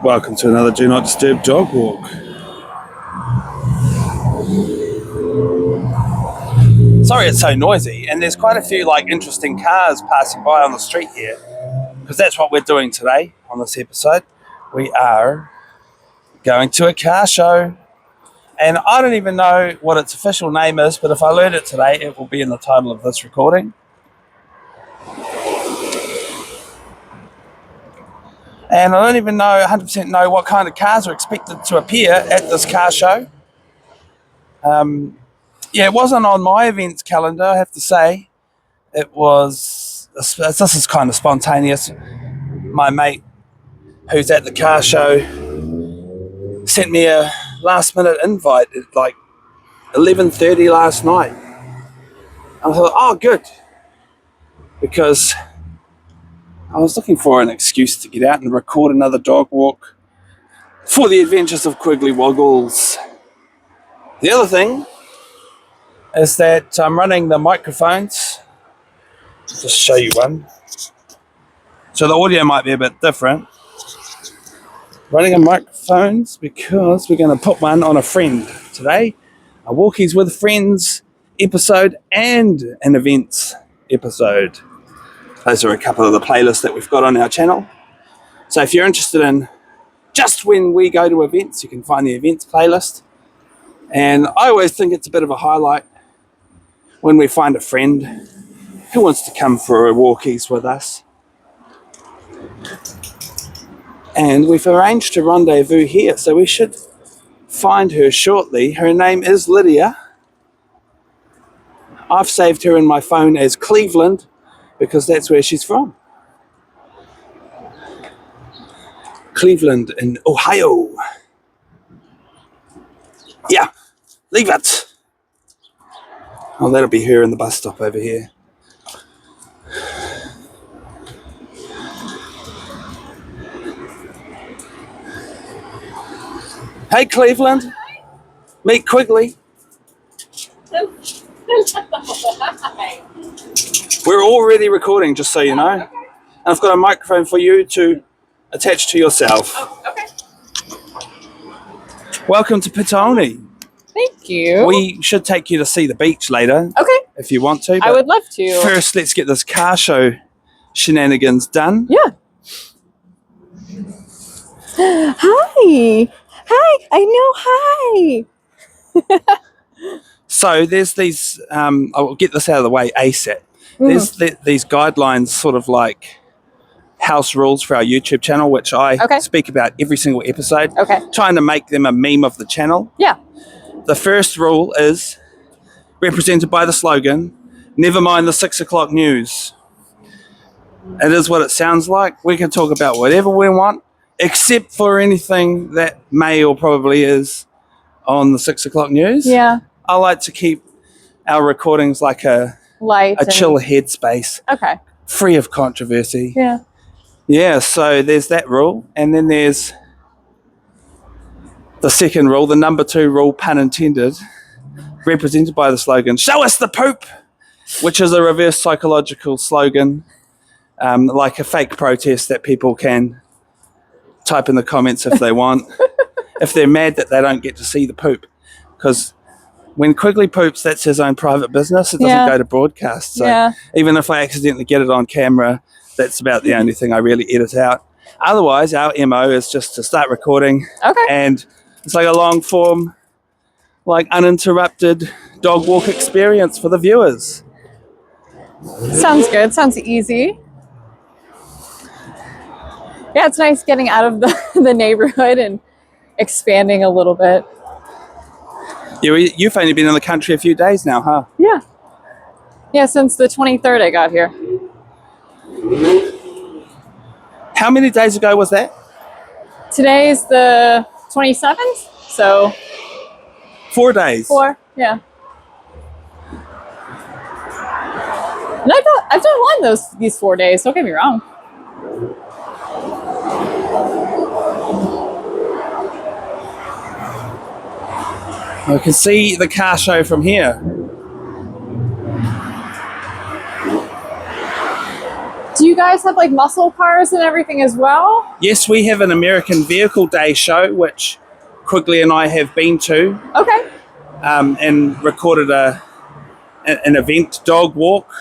Welcome to another Do Not Disturb dog walk. Sorry it's so noisy, and there's quite a few interesting cars passing by on the street here, because that's what we're doing today on this episode. We are going to a car show, and I don't even know what its official name is, but if I learn it today, it will be in the title of this recording. And I don't even know 100% know what kind of cars are expected to appear at this car show. It wasn't on my events calendar, I have to say. It was, this is kind of spontaneous. My mate who's at the car show sent me a last minute invite at 11:30 last night. I thought, oh good, because I was looking for an excuse to get out and record another dog walk for the adventures of Quigley Woggles. The other thing is that I'm running the microphones. I'll just show you one. So the audio might be a bit different. Running a microphones because we're going to put one on a friend today. A Walkies with Friends episode and an events episode. Those are a couple of the playlists that we've got on our channel. So if you're interested in just when we go to events, you can find the events playlist. And I always think it's a bit of a highlight when we find a friend who wants to come for a walkies with us. And we've arranged to rendezvous here, so we should find her shortly. Her name is Lydia. I've saved her in my phone as Cleveland, because that's where she's from. Cleveland in Ohio. Yeah, leave it. Oh, that'll be her in the bus stop over here. Hey, Cleveland. Meet Quigley. Hi. We're already recording, just so you know. Okay. And I've got a microphone for you to attach to yourself. Oh, okay. Welcome to Pitōne. Thank you. We should take you to see the beach later. Okay. If you want to. I would love to. First, let's get this car show shenanigans done. Yeah. Hi. Hi. I know. Hi. So there's these, I'll get this out of the way ASAP. There's these guidelines, sort of like house rules for our YouTube channel, which I speak about every single episode. Okay. Trying to make them a meme of the channel. Yeah. The first rule is represented by the slogan, never mind the 6 o'clock news. It is what it sounds like. We can talk about whatever we want, except for anything that may or probably is on the 6 o'clock news. Yeah. I like to keep our recordings like a chill headspace. Okay. Free of controversy. Yeah. Yeah, so there's that rule. And then there's the second rule, the number 2 rule, pun intended, represented by the slogan, show us the poop, which is a reverse psychological slogan, like a fake protest that people can type in the comments if they want, if they're mad that they don't get to see the poop. Because when Quigley poops, that's his own private business. It doesn't go to broadcast. So even if I accidentally get it on camera, that's about the only thing I really edit out. Otherwise, our MO is just to start recording. Okay. And it's like a long form, uninterrupted dog walk experience for the viewers. Sounds good. Sounds easy. Yeah, it's nice getting out of the neighborhood and expanding a little bit. You've only been in the country a few days now, huh? Yeah. Yeah, since the 23rd I got here. How many days ago was that? Today's the 27th, so 4 days. 4, yeah. And I've done one these 4 days, don't get me wrong. I can see the car show from here. Do you guys have like muscle cars and everything as well? Yes, we have an American Vehicle Day show, which Quigley and I have been to. Okay. And recorded an event dog walk.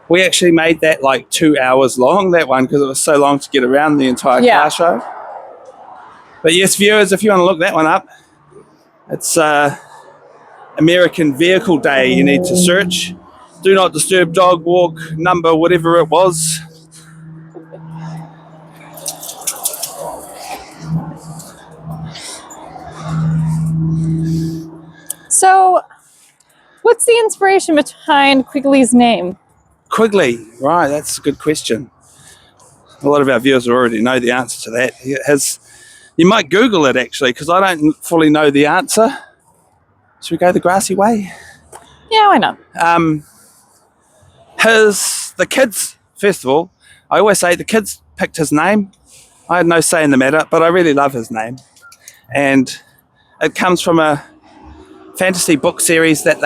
We actually made that like 2 hours long, that one, because it was so long to get around the entire car show. But yes, viewers, if you want to look that one up, it's American Vehicle Day. You need to search Do Not Disturb dog walk number, whatever it was. So, what's the inspiration behind Quigley's name? Quigley, right, that's a good question. A lot of our viewers already know the answer to that. You might Google it, actually, because I don't fully know the answer. Should we go the grassy way? Yeah, why not? The kids, first of all, I always say the kids picked his name. I had no say in the matter, but I really love his name. And it comes from a fantasy book series that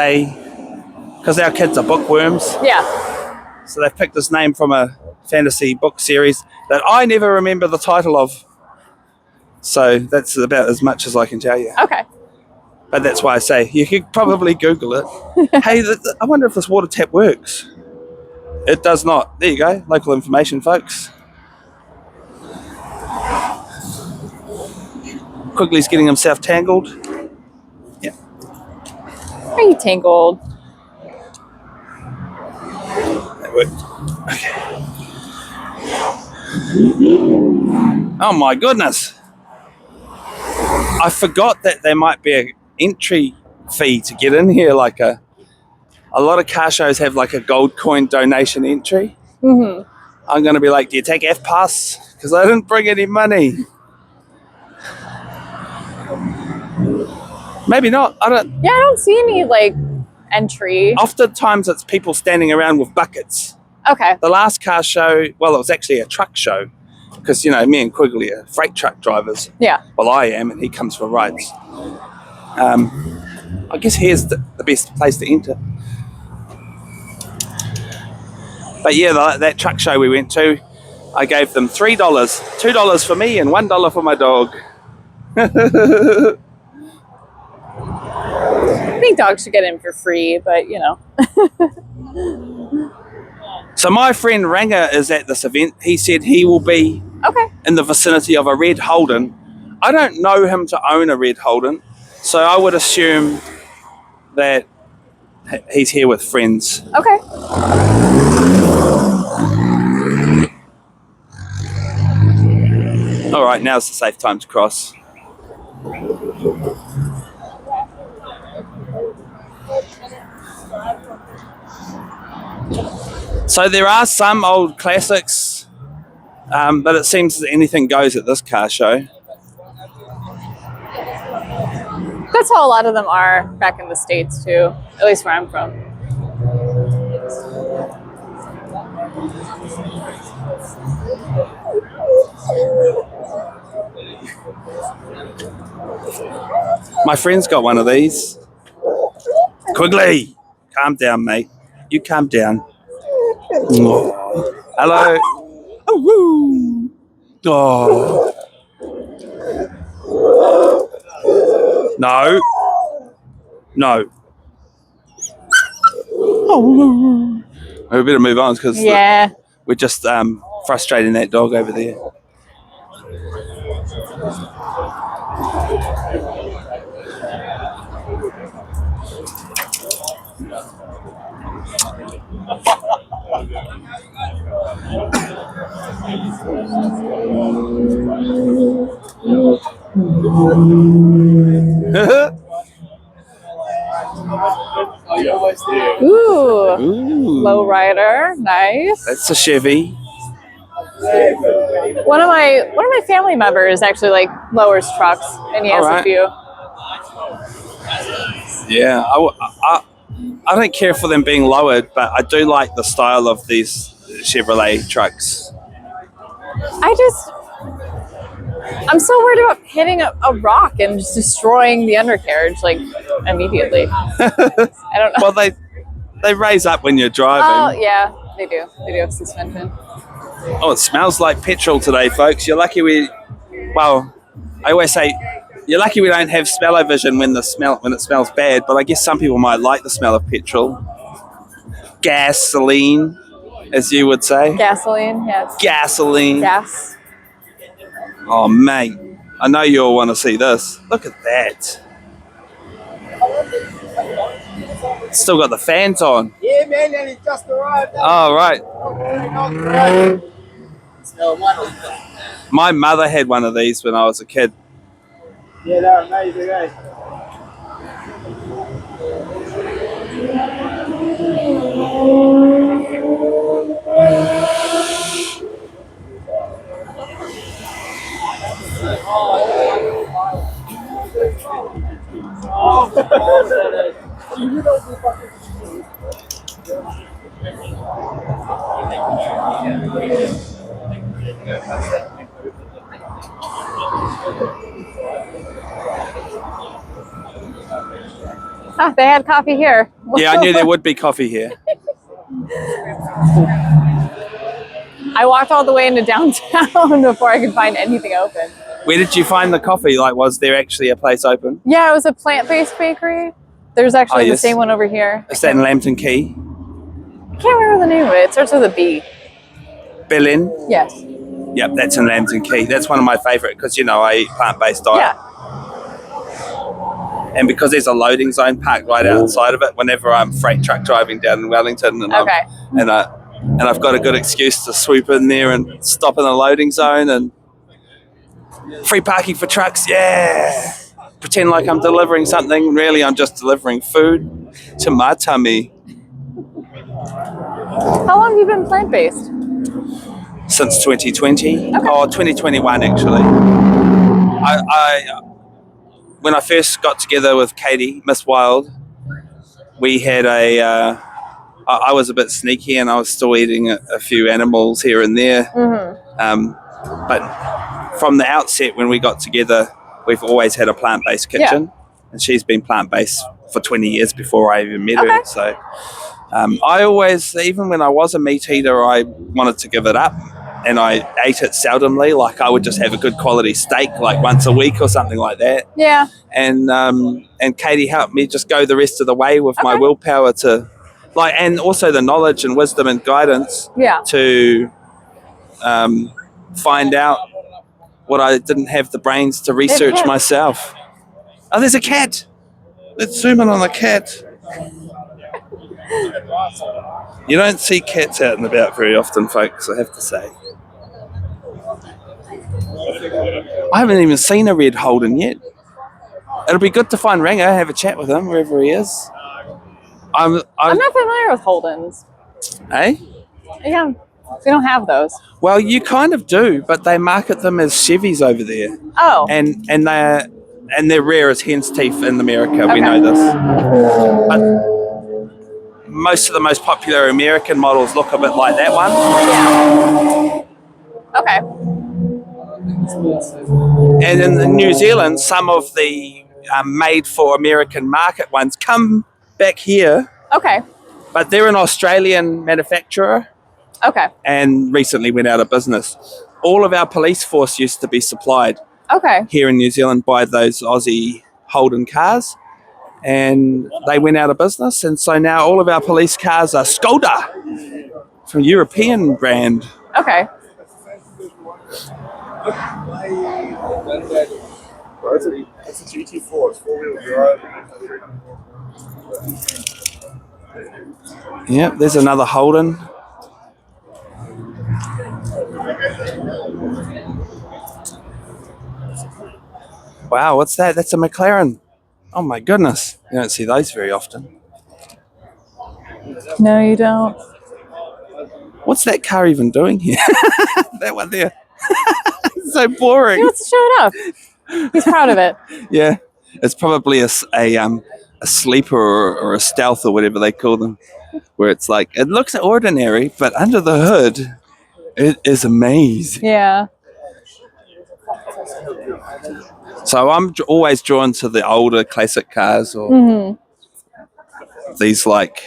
because our kids are bookworms. Yeah. So they've picked this name from a fantasy book series that I never remember the title of. So that's about as much as I can tell you. Okay. But that's why I say you could probably Google it. Hey, I wonder if this water tap works. It does not. There you go. Local information, folks. Quigley's getting himself tangled. Yeah. Are you tangled? That worked. Okay. Oh my goodness. I forgot that there might be an entry fee to get in here. Like a lot of car shows have like a gold coin donation entry. Mm-hmm. I'm going to be like, do you take F-Pass? Because I didn't bring any money. Maybe not. I don't see any like entry. Oftentimes it's people standing around with buckets. Okay. The last car show, well, it was actually a truck show because, you know, me and Quigley are freight truck drivers. Yeah. Well, I am, and he comes for rides. I guess here's the best place to enter. But yeah, that truck show we went to, I gave them $3, $2 for me and $1 for my dog. I think dogs should get in for free, but you know. So my friend Ranga is at this event. He said he will be in the vicinity of a red Holden. I don't know him to own a red Holden, so I would assume that he's here with friends. Okay. All right, now's the safe time to cross. So there are some old classics, but it seems that anything goes at this car show. That's how a lot of them are back in the States too, at least where I'm from. My friend's got one of these. Quigley, calm down, mate. You calm down. Oh. Hello. Oh, woo. Oh. No. No. Oh. We better move on because we're just frustrating that dog over there. Ooh, lowrider, nice. That's a Chevy. One of my family members actually like lowers trucks, and he has a few. Yeah, I don't care for them being lowered, but I do like the style of these Chevrolet trucks. I'm so worried about hitting a rock and just destroying the undercarriage like immediately. I don't know. Well, they raise up when you're driving. Oh yeah, they do. They do have suspension. Oh, it smells like petrol today, folks. You're lucky well, I always say, you're lucky we don't have smell-o-vision when it smells bad, but I guess some people might like the smell of petrol. Gasoline, as you would say. Gasoline, yes. Gasoline. Gas. Oh, mate. I know you all want to see this. Look at that. It's still got the fans on. Yeah, man, and it just arrived. Oh, right. My mother had one of these when I was a kid. Yeah, they're amazing, eh? Ah, they had coffee here. Yeah, I knew there would be coffee here. I walked all the way into downtown before I could find anything open. Where did you find the coffee? Like, was there actually a place open? Yeah, it was a plant-based bakery. There's actually the yes. same one over here. Is that in Lambton Key? I can't remember the name of it. It starts with a B. Billin? Yes. Yep, that's in Lambton Key. That's one of my favourite because, you know, I eat plant-based diet. Yeah. And because there's a loading zone parked right outside of it, whenever I'm freight truck driving down in Wellington and I've got a good excuse to swoop in there and stop in the loading zone and free parking for trucks, yeah. Pretend like I'm delivering something. Really, I'm just delivering food to my tummy. How long have you been plant-based? Since 2020. Okay. Oh, 2021 actually. When I first got together with Katie, Miss Wild, we had I was a bit sneaky and I was still eating a few animals here and there. Mm-hmm. But from the outset, when we got together, we've always had a plant-based kitchen. Yeah. And she's been plant-based for 20 years before I even met Okay. her. So I always, even when I was a meat eater, I wanted to give it up. And I ate it seldomly. Like I would just have a good quality steak like once a week or something like that. Yeah. And Katie helped me just go the rest of the way with my willpower to and also the knowledge and wisdom and guidance to find out what I didn't have the brains to research myself. Oh, there's a cat. Let's zoom in on the cat. You don't see cats out and about very often, folks, I have to say. I haven't even seen a red Holden yet. It'll be good to find Ranga, have a chat with him wherever he is. I'm not familiar with Holdens. Eh? Yeah, we don't have those. Well, you kind of do, but they market them as Chevys over there. Oh. And they're rare as hen's teeth in America. We know this. But most of the most popular American models look a bit like that one. Yeah. Okay. And in New Zealand, some of the made for American market ones come back here. Okay. But they're an Australian manufacturer. Okay. And recently went out of business. All of our police force used to be supplied here in New Zealand by those Aussie Holden cars. And they went out of business. And so now all of our police cars are Skoda from European brand. Okay. It's a GT4. It's 4-wheel drive. Yep, there's another Holden. Wow, what's that? That's a McLaren. Oh my goodness. You don't see those very often. No, you don't. What's that car even doing here? That one there. So boring. He wants to show it off. He's proud of it. Yeah, it's probably a sleeper or a stealth or whatever they call them, where it's like, it looks ordinary, but under the hood, it is amazing. Yeah. So I'm always drawn to the older classic cars or these like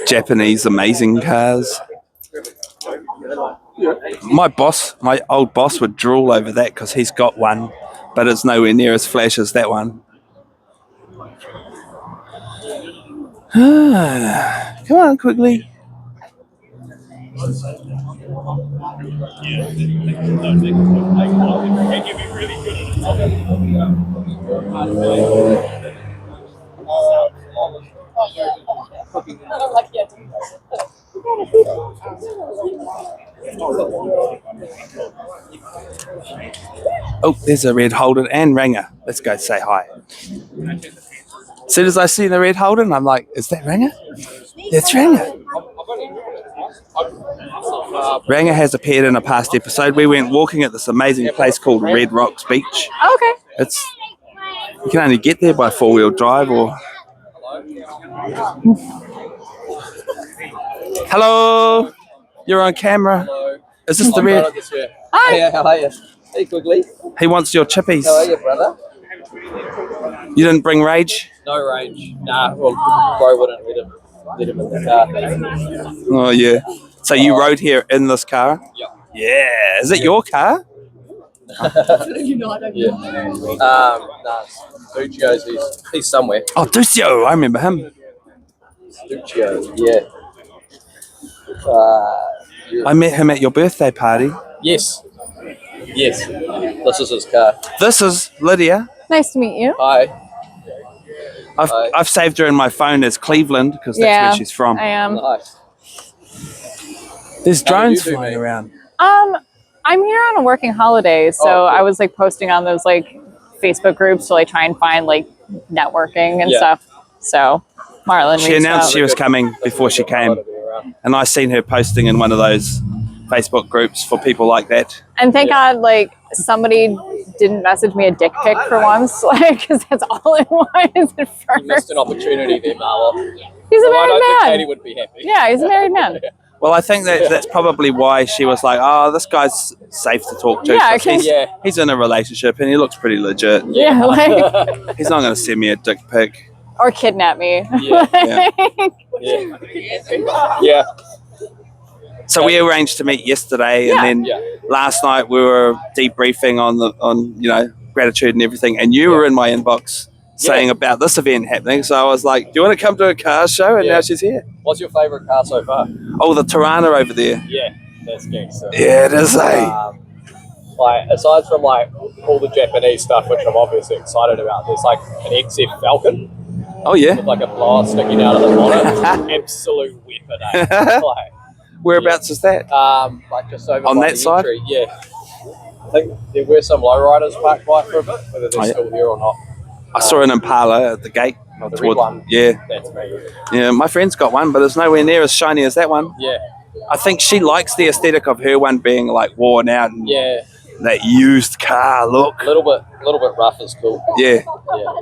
Japanese amazing cars. My old boss would drool over that because he's got one, but it's nowhere near as flash as that one. Come on, Quigley. Oh, there's a red Holden and Ranga. Let's go say hi. As soon as I see the red Holden, I'm like, is that Ranga? That's Ranga. Ranga has appeared in a past episode. We went walking at this amazing place called Red Rocks Beach. Oh, okay. You can only get there by 4-wheel drive or... Hello, you're on camera. Hello. Is this the red? Hi. Hey, how are you? Hey, Quigley. He wants your chippies. How are you, brother? You didn't bring Rage? No range. Nah, well, bro wouldn't let him in the car. Oh, yeah. So you rode here in this car? Yeah. Yeah. Is it your car? Yeah. Nah, Duccio's, he's somewhere. Oh, Ducio. I remember him. Duccio, yeah. I met him at your birthday party. Yes. Yes. This is his car. This is Lydia. Nice to meet you. Hi. I've saved her in my phone as Cleveland because that's where she's from. I am. Nice. There's How do you drones do, flying mate? around. I'm here on a working holiday, so Oh, cool. I was like posting on those like Facebook groups to like try and find like networking and Yeah. stuff. So Marlon She reached announced out. she was coming before she came, and I seen her posting in one of those Facebook groups for people like that. And thank God, like somebody didn't message me a dick pic for once, like because that's all it was at You first. missed an opportunity there, Marla. He's a Well, I married don't think man. Katie would be happy. Yeah, he's a married man. Well, I think that's probably why she was like, "Oh, this guy's safe to talk to. Yeah, 'cause Yeah. he's in a relationship and he looks pretty legit. Yeah, like He's not going to send me a dick pic." or kidnap me. Yeah. Yeah. Yeah. Yeah. So we arranged to meet yesterday, and then Yeah. last night we were debriefing on gratitude and everything, and you were in my inbox saying about this event happening. So I was like, "Do you want to come to a car show?" And Yeah. now she's here. What's your favourite car so far? Oh, the Tirana over there. Yeah, that's gangster. Yeah, it is. Like aside from like all the Japanese stuff, which I'm obviously excited about, there's like an XF Falcon Oh yeah. with like a blower sticking out of the bonnet. Absolute weapon, eh? Like, Whereabouts is that? like just over On by that the side? entry. Yeah. I think there were some lowriders parked by for a bit, whether they're Oh, yeah. still here or not. I saw an Impala at the gate. The red one. Yeah, That's me. yeah. My friend's got one, but it's nowhere near as shiny as that one. Yeah. I think she likes the aesthetic of her one being like worn out and Yeah. that used car look. A little bit rough is cool. Yeah. Yeah.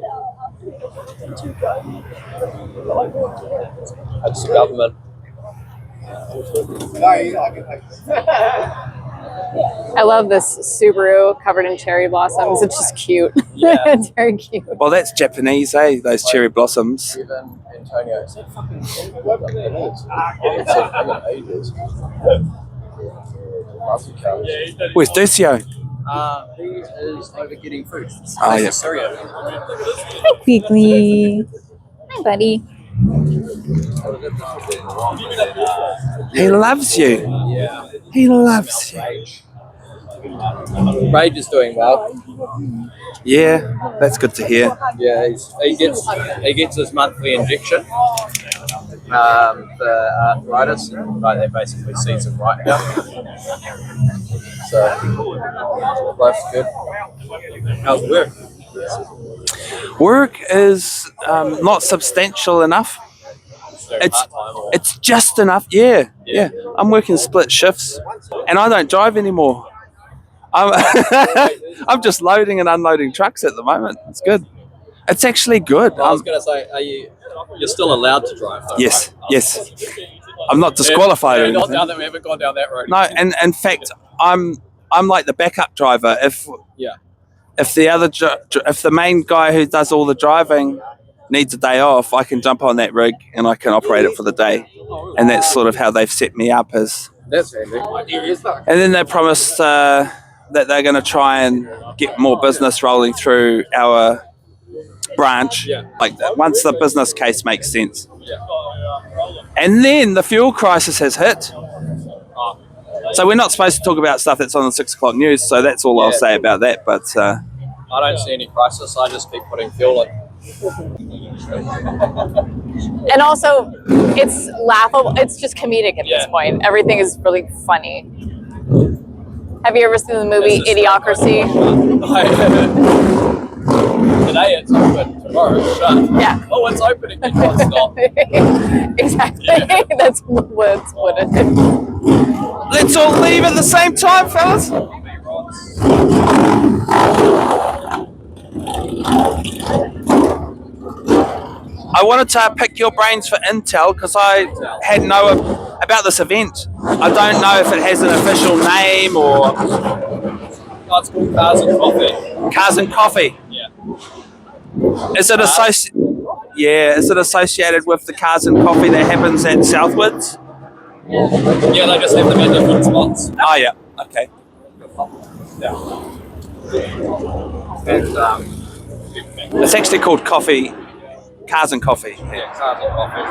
That's the government. I love this Subaru covered in cherry blossoms. It's just cute. Yeah. It's very cute. Well, that's Japanese, eh? Those cherry blossoms. Evan Antonio. Is that fucking it is. I haven't seen him in ages. Lovely colours. Where's Ducio? He is over getting food. Oh, yeah. Syria. Hi, Quigley. Hi, buddy. He loves you. Yeah. He loves you. Rage is doing well. Yeah, that's good to hear. Yeah, he gets his monthly injection for arthritis, and like that basically sees him right now. So life's good. How's work? Work is not substantial enough. It's just enough. Yeah. I'm working split shifts, and I don't drive anymore. I'm just loading and unloading trucks at the moment. It's good. It's actually good. I was going to say, you're still allowed to drive though? Yes, right? yes. I'm not disqualified or Yeah, not anything. now that we haven't gone down that road. No, and in fact, I'm like the backup driver. If Yeah. the main guy who does all the driving needs a day off, I can jump on that rig and I can operate it for the day. And that's sort of how they've set me up as That's handy. And then they promised that they're going to try and get more business rolling through our branch. Yeah. Like once the business case makes sense. Yeah. And then the fuel crisis has hit. So we're not supposed to talk about stuff that's on the 6 o'clock news. So that's all I'll say about that. But I don't see any crisis. I just keep putting fuel in. And also, it's laughable. It's just comedic at this point. Everything is really funny. Have you ever seen the movie Idiocracy? Today it's open, tomorrow it's shut. Yeah. Oh, it's open again. No, it's not. Exactly. Yeah. That's what it is. let's all leave at the same time, fellas. I wanted to pick your brains for intel because I had about this event. I don't know if it has an official name or. Oh, it's called Cars and Coffee. Cars and Coffee. Yeah. Is it associated with the Cars and Coffee that happens at Southwoods? Yeah, they just have them at different spots. Oh yeah. Okay. Yeah. And, It's actually called Coffee. Cars and Coffee. yeah, Cars and Coffee.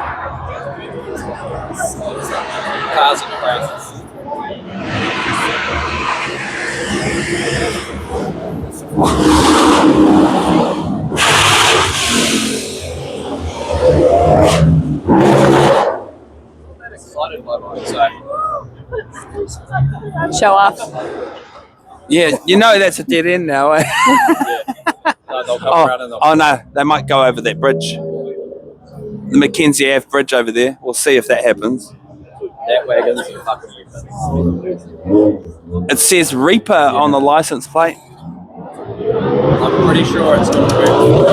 Cars and Craft. I'm excited by what I say. Show off. Yeah, you know that's a dead end now. Eh? No, they'll come around and Oh no, they might go over that bridge. The Mackenzie Ave bridge over there. We'll see if that happens. that wagon's fucking Reaper. It says Reaper on the license plate. I'm pretty sure it's not Reaper.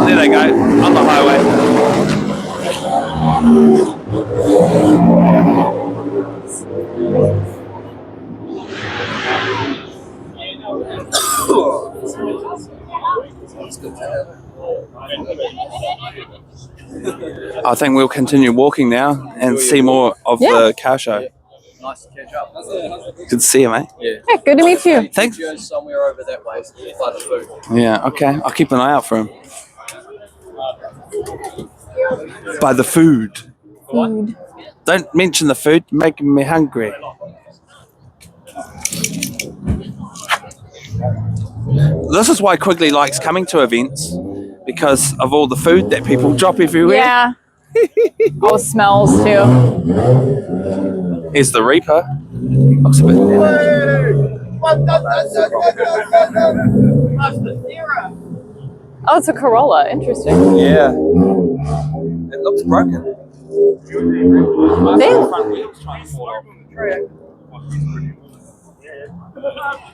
There they go, on the highway. I think we'll continue walking now and see more of the car show. Nice to catch up. Good to see you, mate. Yeah, good to meet you. Thanks. Somewhere over that way. By the food. Yeah, okay. I'll keep an eye out for him. By the food. Food. Don't mention the food, making me hungry. This is why Quigley likes coming to events, because of all the food that people drop everywhere. Yeah. All smells too. Here's the Reaper. Looks a bit Oh, it's a Corolla. Interesting. Yeah. It looks broken.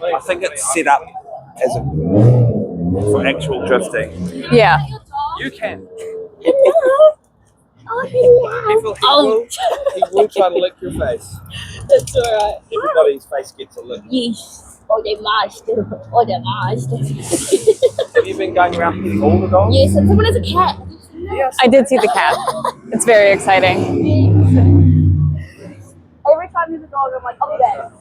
I think it's set up as for actual drifting. Yeah. You can. He will try to lick your face. That's alright. Everybody's face gets a lick. Yes. Oh, they're master. Oh, they're master. Have you been going around petting all the dogs? Yes, and someone has a cat. I did see the cat. It's very exciting. Every time there's a dog, I'm like, I'll be back.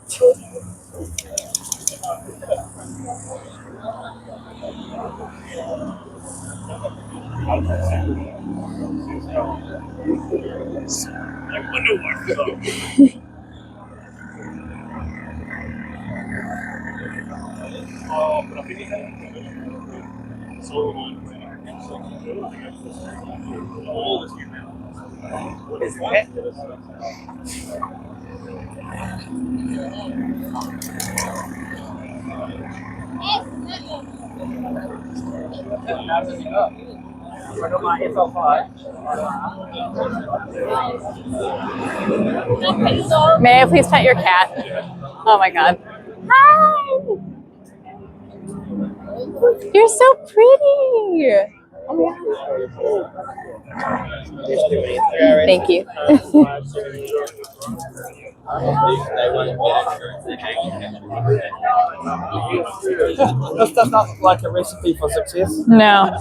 I got my FL5. May I please pet your cat? Oh my god. Hi! You're so pretty! Thank you. This does not look like a recipe for success. No.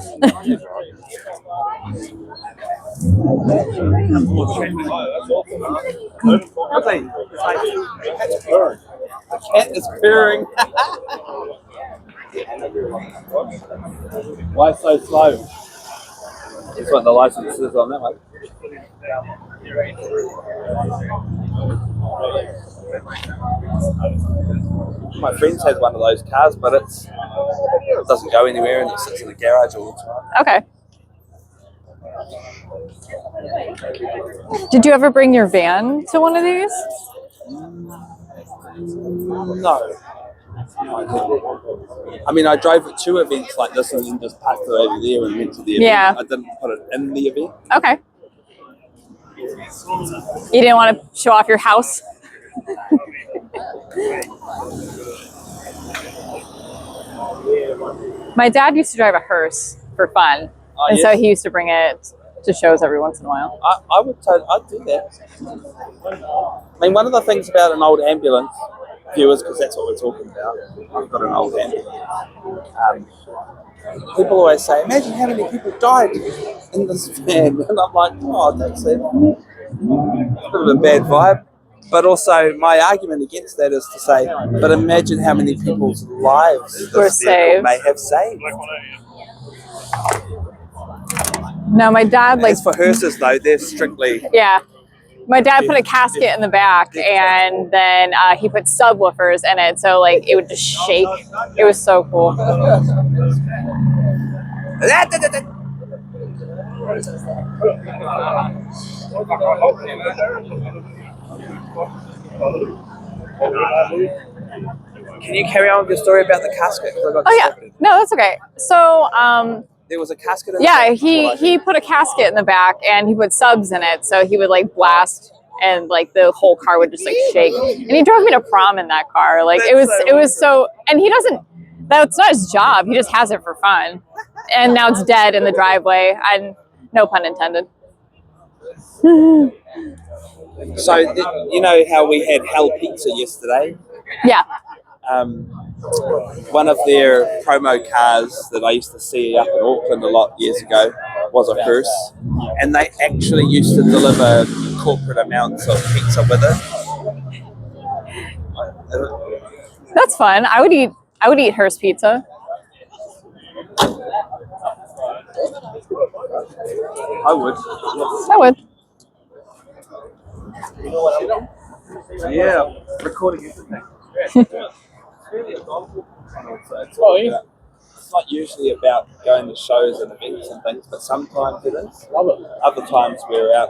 Lovely. The cat is purring. Why so slow? That's what the license is on that one. My friend has one of those cars, but it doesn't go anywhere and it sits in the garage all the time. Okay. Did you ever bring your van to one of these? No. I mean, I drove it to events like this and then just parked it over there and went to the event. Yeah. I didn't put it in the event. Okay. You didn't want to show off your house? My dad used to drive a hearse for fun, and so he used to bring it to shows every once in a while. I'd do that. I mean, one of the things about an old ambulance, viewers, because that's what we're talking about. I've got an old ambulance. People always say, imagine how many people died in this van. And I'm like, oh, that's it. A bit of a bad vibe. But also, my argument against that is to say, but imagine how many people's lives this vehicle may have saved. No, my dad As for hearses, though, they're strictly... Yeah. My dad put a casket in the back, and then he put subwoofers in it, so like it would just shake. It was so cool. Can you carry on with the story about the casket? Oh yeah, no, that's okay. So there was a casket in yeah, the back? he put a casket in the back, and he put subs in it, so he would like blast, and like the whole car would just like shake. And he drove me to prom in that car. Like it was so, and he doesn't. That's not his job. He just has it for fun. And now it's dead in the driveway. And no pun intended. So you know how we had Hell Pizza yesterday? Yeah. One of their promo cars that I used to see up in Auckland a lot years ago was a hearse, and they actually used to deliver corporate amounts of pizza with it. That's fun. I would eat hearse pizza. I would. I would. Yeah, recording everything. It's not usually about going to shows and events and things, but sometimes it is. Other times we're out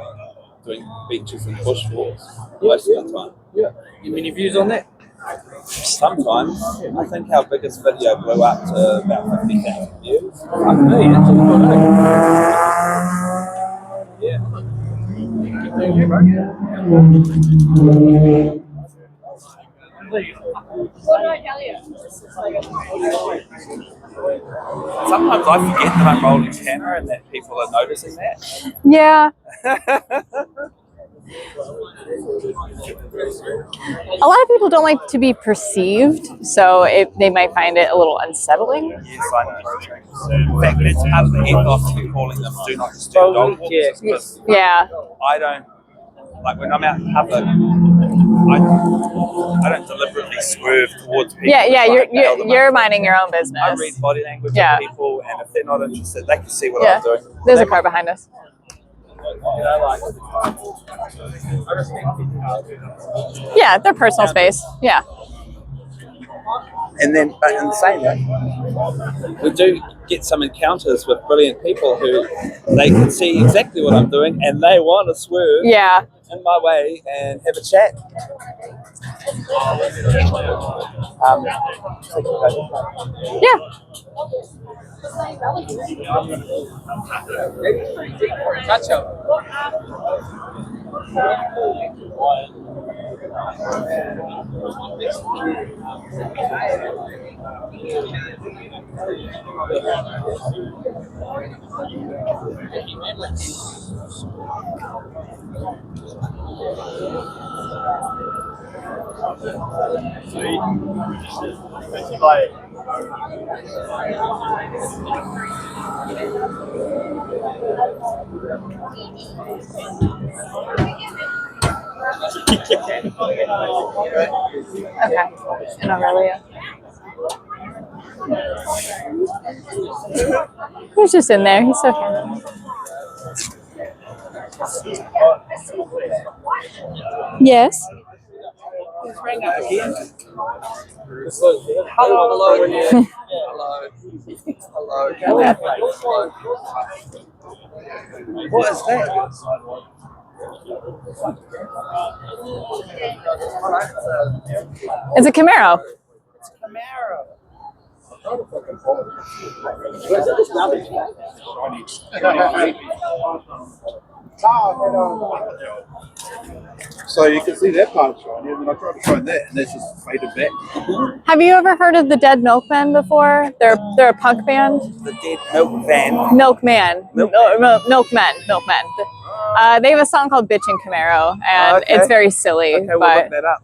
doing beaches and bushwalks most of the time. Yeah. You mean your views on that? Sometimes. I think our biggest video blew up to about 50,000 views. Fuck me, that's all good, eh? Yeah. What did I tell you? Sometimes I forget that I'm rolling camera and that people are noticing that. Yeah. A lot of people don't like to be perceived, so they might find it a little unsettling. Yes, I know. In fact, that's part of the ethos of calling them do not disturb dog walkers. Because Yeah. I don't, like when I'm out in public, I don't deliberately swerve towards people. Yeah, to try and bail them you're up. minding your own business. I read body language Yeah. of people, and if they're not interested, they can see what Yeah. I'm doing. There's a car behind us. You know, like, Yeah, their personal space. Yeah. and then, but in saying that, we do get some encounters with brilliant people who they can see exactly what I'm doing, and they want to swerve Yeah. in my way and have a chat. Yeah. Catch up. Okay. In Aurelia. He's just in there. He's so happy. Yes. It's Ranga again. Hello again. Hello. Hello. What is that? It's a Camaro. Camaro. So you can see that part shiny, and then I tried to find that, and that's just faded back. Have you ever heard of the Dead Milkmen before? They're a punk band. The Dead Milk Van. Milkman. Milkmen. They have a song called "Bitchin' Camaro," and Okay. it's very silly. Okay, we'll but look that up.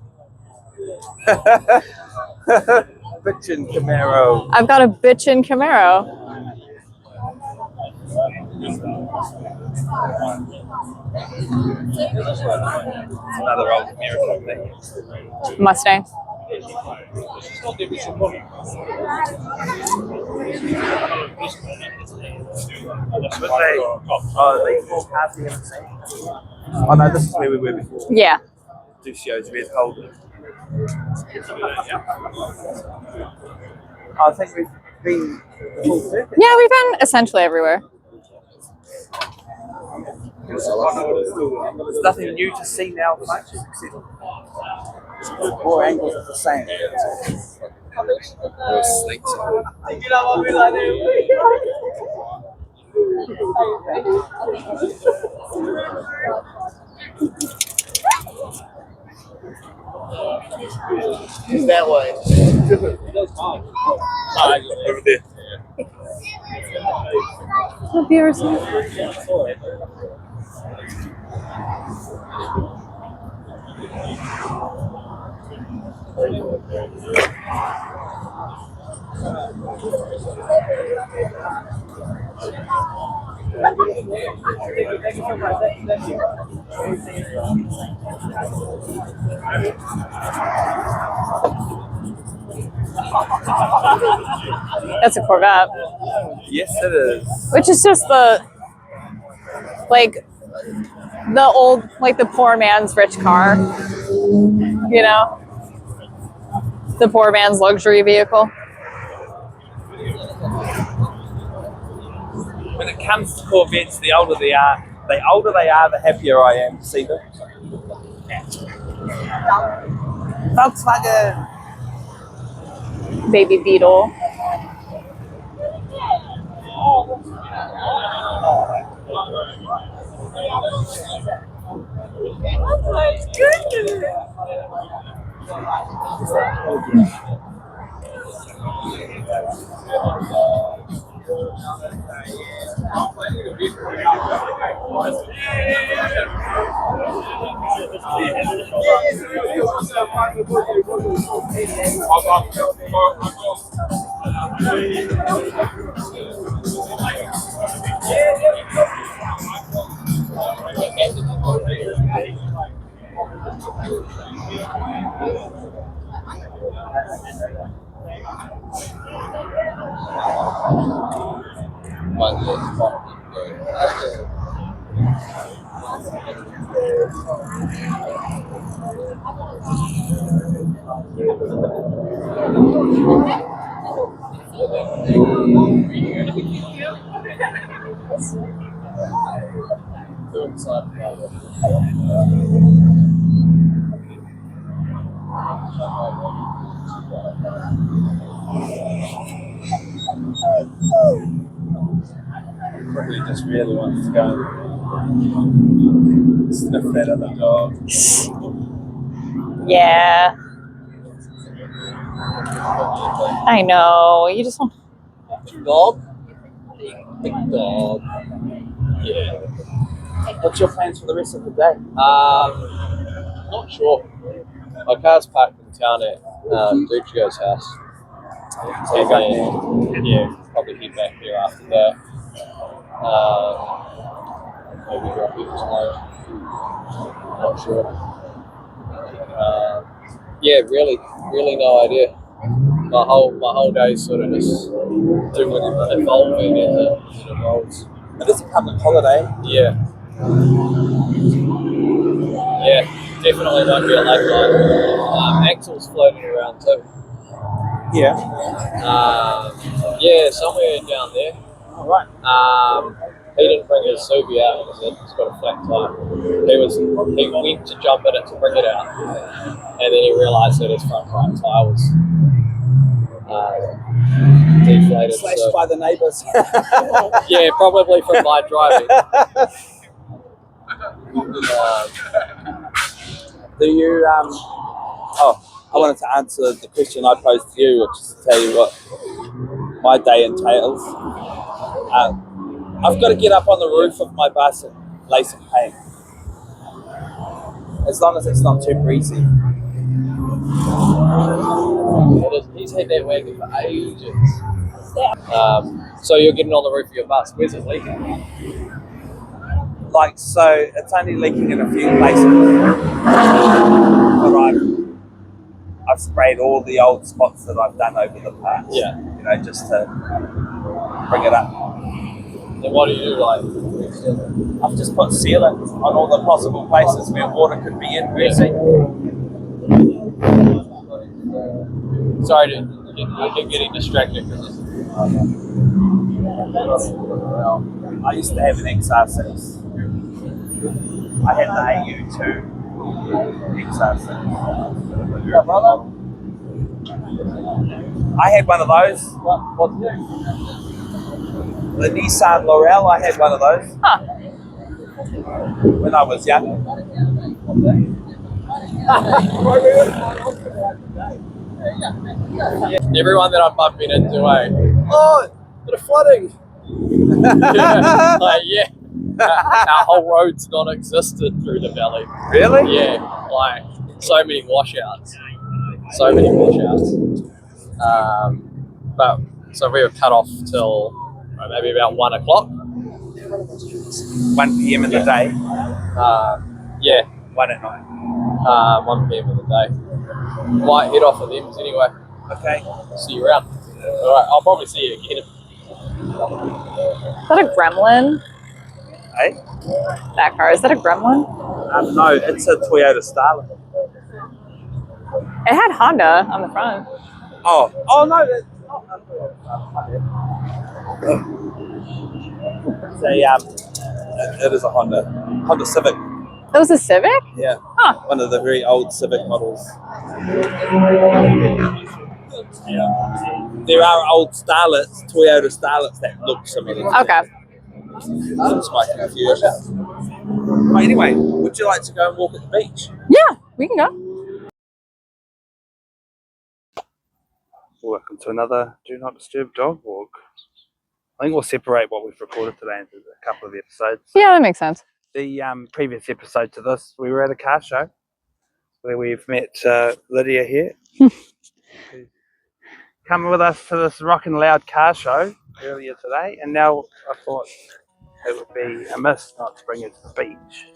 Bitchin' Camaro. I've got a bitchin' Camaro. Another old American thing. Mustang. These four cars we haven't seen. Oh no, this is where we were before. Yeah. Two shows we had hold it. I think we've been the full circuit. Yeah, we've been essentially everywhere. There's nothing new to see now much except more angles of the same. He's that way. Over there. Have you ever seen? That's a Corvette. Yes, it is. Which is just the old, like the poor man's rich car. You know? The poor man's luxury vehicle. When it comes to Corvettes, the older they are, the happier I am to see them. Volkswagen. Baby Beetle. Quigley just really wants to go sniff that other dog. Yeah. I know. You just want. Dog? Big dog. Yeah. What's your plans for the rest of the day? Not sure. My car's parked in town at Duchigo's house. So yeah, probably head back there after that. Maybe drop it tomorrow. Not sure. Yeah, really no idea. My whole day sort of just evolving as it evolves. It is a public holiday. Yeah. Yeah, definitely won't be a late night. Axel's floating around too. Yeah. Yeah, somewhere down there. All right. He didn't bring his Subi out because it's got a flat tire. He went to jump in it to bring it out, and then he realised that his front right tire was deflated. Slashed by the neighbours. Yeah, probably from my driving. Do you I wanted to answer the question I posed to you, which is to tell you what my day entails. I've got to get up on the roof of my bus and lay some paint. As long as it's not too breezy. He's had that wagon for ages. So you're getting on the roof of your bus. Where's it leaking? Like, so it's only leaking in a few places. But I've sprayed all the old spots that I've done over the past. Yeah. You know, just to bring it up. Then what do you do, like? I've just put sealant on all the possible places where water could be in. Sorry, I keep getting distracted because I used to have an XR6. I had the AU2 XR6. Yeah, brother. I had one of those. what's new? The Nissan Laurel, I had one of those. Huh. When I was young. Everyone that I'm bumping into, bit of flooding. Yeah. Our whole road's non-existent through the valley. Really? Yeah, like so many washouts. But so we were cut off till maybe about 1 o'clock. 1 p.m. in the day. Yeah, 1 at night. 1 p.m. in the day. Might head off of them anyway. Okay. See you around. All right, I'll probably see you again. Is that a gremlin? Hey? That car, is that a gremlin? No, it's a Toyota Starlet. It had Honda on the front. Oh no, it's not a it is a Honda Civic. That was a Civic? Yeah. Huh. One of the very old Civic models. Yeah. There are old Starlets, Toyota Starlets that look similar. Okay. That's my confusion. Right, anyway, would you like to go and walk at the beach? Yeah, we can go. Welcome to another Do Not Disturb dog walk. I think we'll separate what we've recorded today into a couple of episodes. Yeah, that makes sense. The previous episode to this, we were at a car show where we've met Lydia here. Who's come with us to this rockin' loud car show earlier today, and now I thought it would be amiss not to bring her to the beach.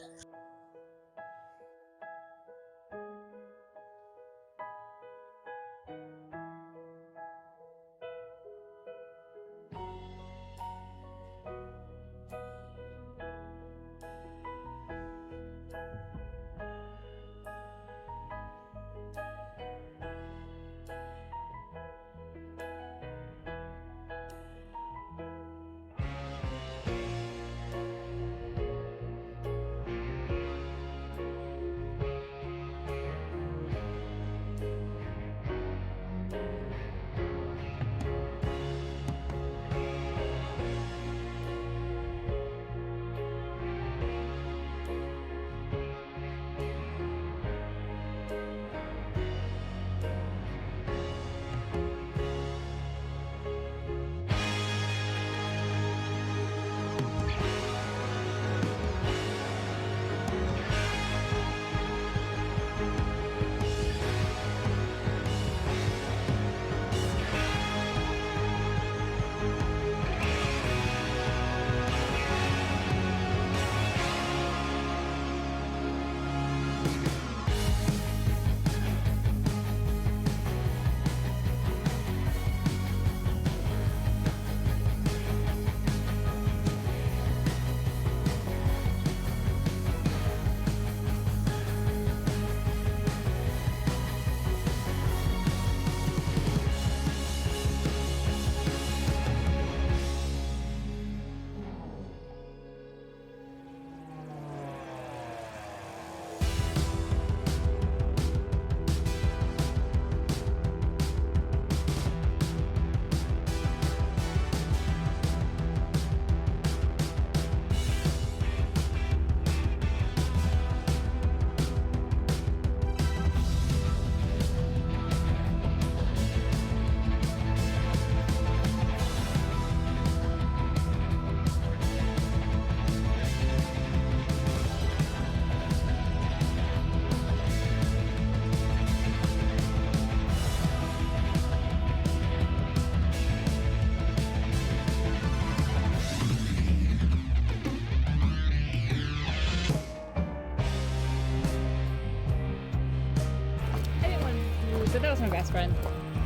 That was my best friend.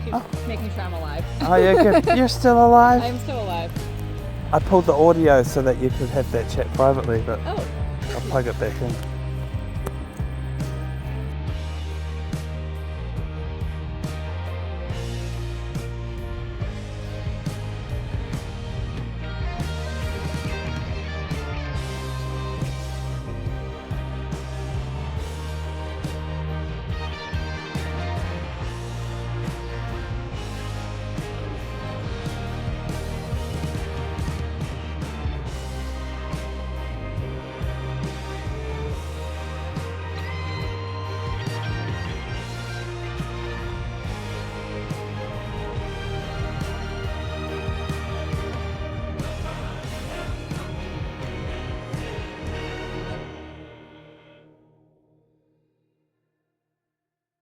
She's making sure I'm alive. Oh, yeah, good. You're still alive? I'm still alive. I pulled the audio so that you could have that chat privately, but Oh. I'll plug it back in.